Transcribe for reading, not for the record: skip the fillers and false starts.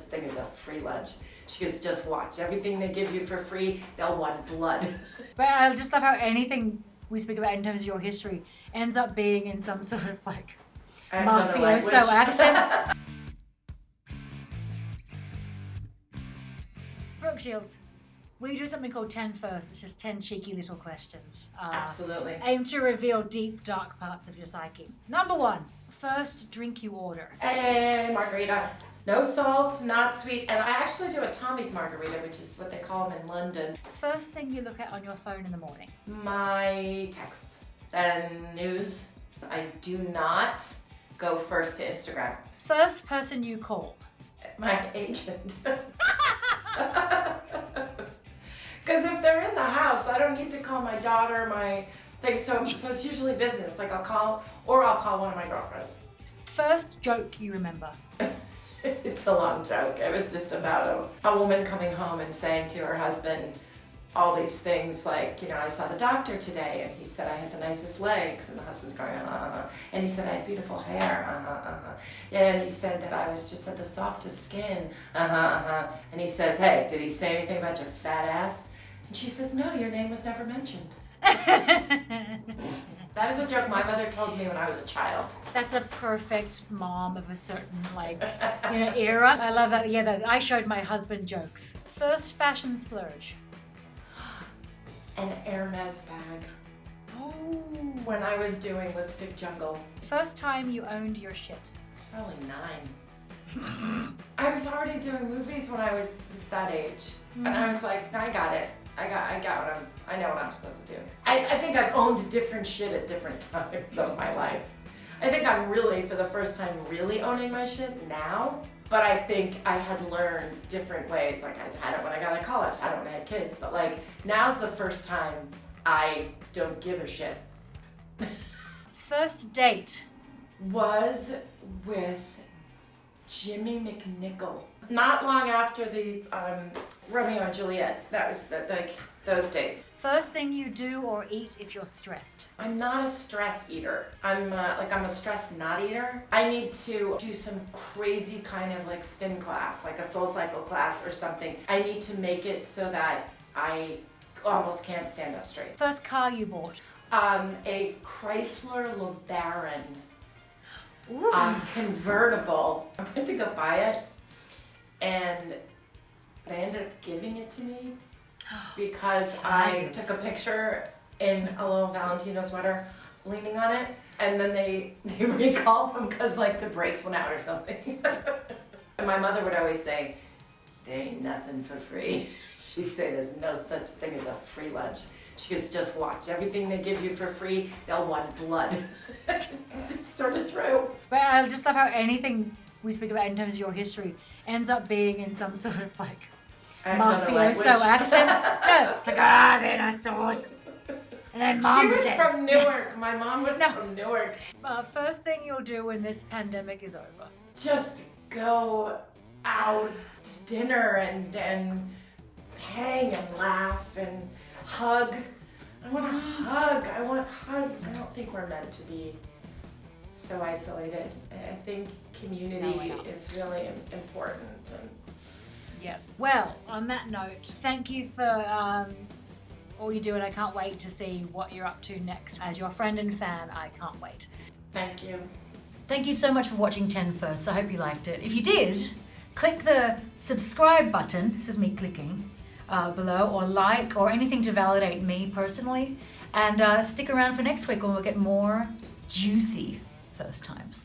thing is a free lunch. She goes, just watch. Everything they give you for free, they'll want blood. But I just love how anything we speak about in terms of your history ends up being in some sort of like mafioso accent. Brooke Shields, we do something called 10 First. It's just 10 cheeky little questions. Absolutely. Aim to reveal deep, dark parts of your psyche. Number 1, first drink you order. Margarita. No salt, not sweet. And I actually do a Tommy's margarita, which is what they call them in London. First thing you look at on your phone in the morning. My texts and news. I do not go first to Instagram. First person you call. My agent. Because if they're in the house, I don't need to call my daughter, my thing. So it's usually business. Like I'll call one of my girlfriends. First joke you remember. It's a long joke. It was just about a woman coming home and saying to her husband all these things like, I saw the doctor today and he said I had the nicest legs, and the husband's going, and he said I had beautiful hair, and he said that I was just had the softest skin, and he says, hey, did he say anything about your fat ass? And she says, no, your name was never mentioned. That is a joke my mother told me when I was a child. That's a perfect mom of a certain era. I love that. Yeah, I showed my husband jokes. First fashion splurge. An Hermes bag. Oh, when I was doing Lipstick Jungle. First time you owned your shit. It's probably 9. I was already doing movies when I was that age, and I was like, I got it. I know what I'm supposed to do. I think I've owned different shit at different times of my life. I think I'm really, for the first time, really owning my shit now. But I think I had learned different ways. Like I had it when I got out of college. I don't have kids, but now's the first time I don't give a shit. First date was with Jimmy McNichol. Not long after the Romeo and Juliet. That was those days. First thing you do or eat if you're stressed. I'm not a stress eater. I'm a stress not eater. I need to do some crazy kind of spin class, like a soul cycle class or something. I need to make it so that I almost can't stand up straight. First car you bought. A Chrysler LeBaron. Convertible. I went to go buy it, and they ended up giving it to me because I took a picture in a little Valentino sweater leaning on it, and then they recalled them because the brakes went out or something. And my mother would always say, there ain't nothing for free. She'd say there's no such thing as a free lunch. She goes, just watch. Everything they give you for free, they'll want blood. It's sort of true. But I just love how anything we speak about in terms of your history ends up being in some sort of mafioso accent. No, it's then I sauce. And then mom She was said. from Newark. My mom was from Newark. First thing you'll do when this pandemic is over. Just go out to dinner and hang and laugh and hug. I want to hug. I want hugs. I don't think we're meant to be so isolated. I think community is really important. Yeah. Well, on that note, thank you for all you do, and I can't wait to see what you're up to next. As your friend and fan, I can't wait. Thank you. Thank you so much for watching 10 First. I hope you liked it. If you did, click the subscribe button. This is me clicking. Below, or like, or anything to validate me personally, and stick around for next week when we'll get more juicy first times.